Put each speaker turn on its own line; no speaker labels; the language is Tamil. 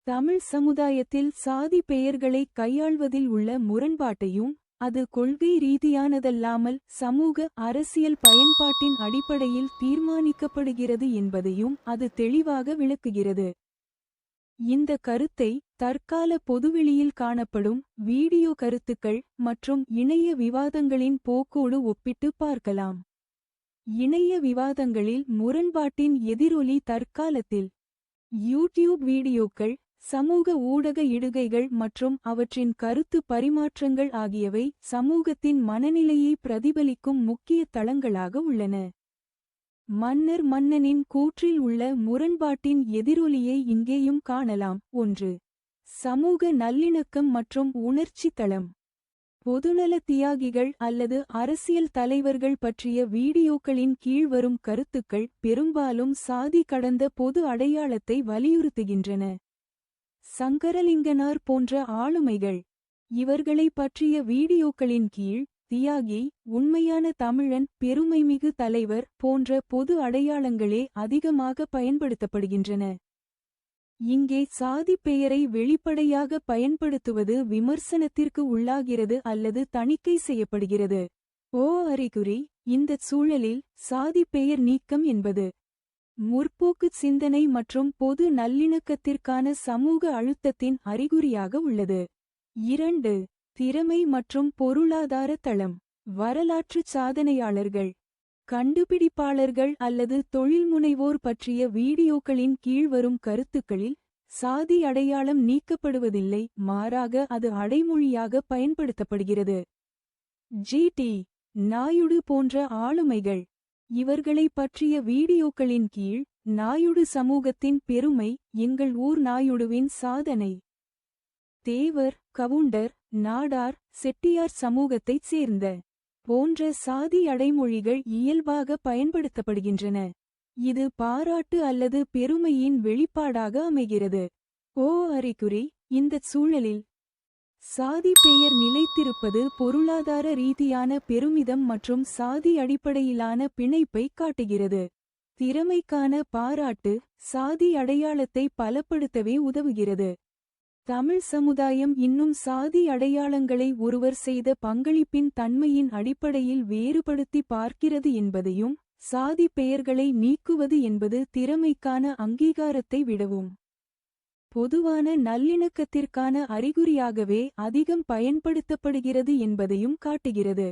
தமிழ் சமுதாயத்தில் சாதி பெயர்களை கையாள்வதில் உள்ள முரண்பாட்டையும், அது கொள்கை ரீதியானதல்லாமல் சமூக அரசியல் பயன்பாட்டின் அடிப்படையில் தீர்மானிக்கப்படுகிறது என்பதையும் அது தெளிவாக விளக்குகிறது. இந்த கருத்தை தற்கால பொதுவெளியில் காணப்படும் வீடியோ கருத்துக்கள் மற்றும் இணைய விவாதங்களின் போக்கோடு ஒப்பிட்டு பார்க்கலாம். இணைய விவாதங்களில் முரண்பாட்டின் எதிரொலி தற்காலத்தில் யூடியூப் வீடியோக்கள், சமூக ஊடக இடுகைகள் மற்றும் அவற்றின் கருத்து பரிமாற்றங்கள் ஆகியவை சமூகத்தின் மனநிலையை பிரதிபலிக்கும் முக்கிய தளங்களாக உள்ளன. மன்னர் மன்னனின் கூற்றில் உள்ள முரண்பாட்டின் எதிரொலியை இங்கேயும் காணலாம். 1. சமூக நல்லிணக்கம் மற்றும் உணர்ச்சி தளம். பொதுநல தியாகிகள் அல்லது அரசியல் தலைவர்கள் பற்றிய வீடியோக்களின் கீழ் வரும் கருத்துக்கள் பெரும்பாலும் சாதி கடந்த பொது அடையாளத்தை வலியுறுத்துகின்றன. சங்கரலிங்கனார் போன்ற ஆளுமைகள். இவர்களை பற்றிய வீடியோக்களின் கீழ் தியாகி, உண்மையான தமிழன், பெருமைமிகு தலைவர் போன்ற பொது அடையாளங்களே அதிகமாக பயன்படுத்தப்படுகின்றன. இங்கே சாதி பெயரை வெளிப்படையாக பயன்படுத்துவது விமர்சனத்திற்கு உள்ளாகிறது அல்லது தணிக்கை செய்யப்படுகிறது. அறிகுறி. இந்தச் சூழலில் சாதி பெயர் நீக்கம் என்பது முற்போக்குச் சிந்தனை மற்றும் பொது நல்லிணக்கத்திற்கான சமூக அழுத்தத்தின் அறிகுறியாக உள்ளது. 2. திறமை மற்றும் பொருளாதார தளம். வரலாற்றுச் சாதனையாளர்கள், கண்டுபிடிப்பாளர்கள் அல்லது தொழில்முனைவோர் பற்றிய வீடியோக்களின் கீழ்வரும் கருத்துக்களில் சாதி அடையாளம் நீக்கப்படுவதில்லை, மாறாக அது அடைமொழியாக பயன்படுத்தப்படுகிறது. ஜி.டி. நாயுடு போன்ற ஆளுமைகள். இவர்களை பற்றிய வீடியோக்களின் கீழ் நாயுடு சமூகத்தின் பெருமை, எங்கள் ஊர் நாயுடுவின் சாதனை. தேவர், கவுண்டர், நாடார், செட்டியார் சமூகத்தைச் சேர்ந்த போன்ற சாதி அடைமொழிகள் இயல்பாக பயன்படுத்தப்படுகின்றன. இது பாராட்டு அல்லது பெருமையின் வெளிப்பாடாக அமைகிறது. அறிகுறி. இந்தச் சூழலில் சாதி பெயர் நிலைத்திருப்பது பொருளாதார ரீதியான பெருமிதம் மற்றும் சாதி அடிப்படையிலான பிணைப்பை காட்டுகிறது. திறமைக்கான பாராட்டு சாதி அடையாளத்தை பலப்படுத்தவே உதவுகிறது. தமிழ் சமுதாயம் இன்னும் சாதி அடையாளங்களை ஒருவர் செய்த பங்களிப்பின் தன்மையின் அடிப்படையில் வேறுபடுத்தி பார்க்கிறது என்பதையும், சாதி பெயர்களை நீக்குவது என்பது திறமைக்கான அங்கீகாரத்தை விடவும் பொதுவான நல்லிணக்கத்திற்கான அறிகுறியாகவே அதிகம் பயன்படுத்தப்படுகிறது என்பதையும் காட்டுகிறது.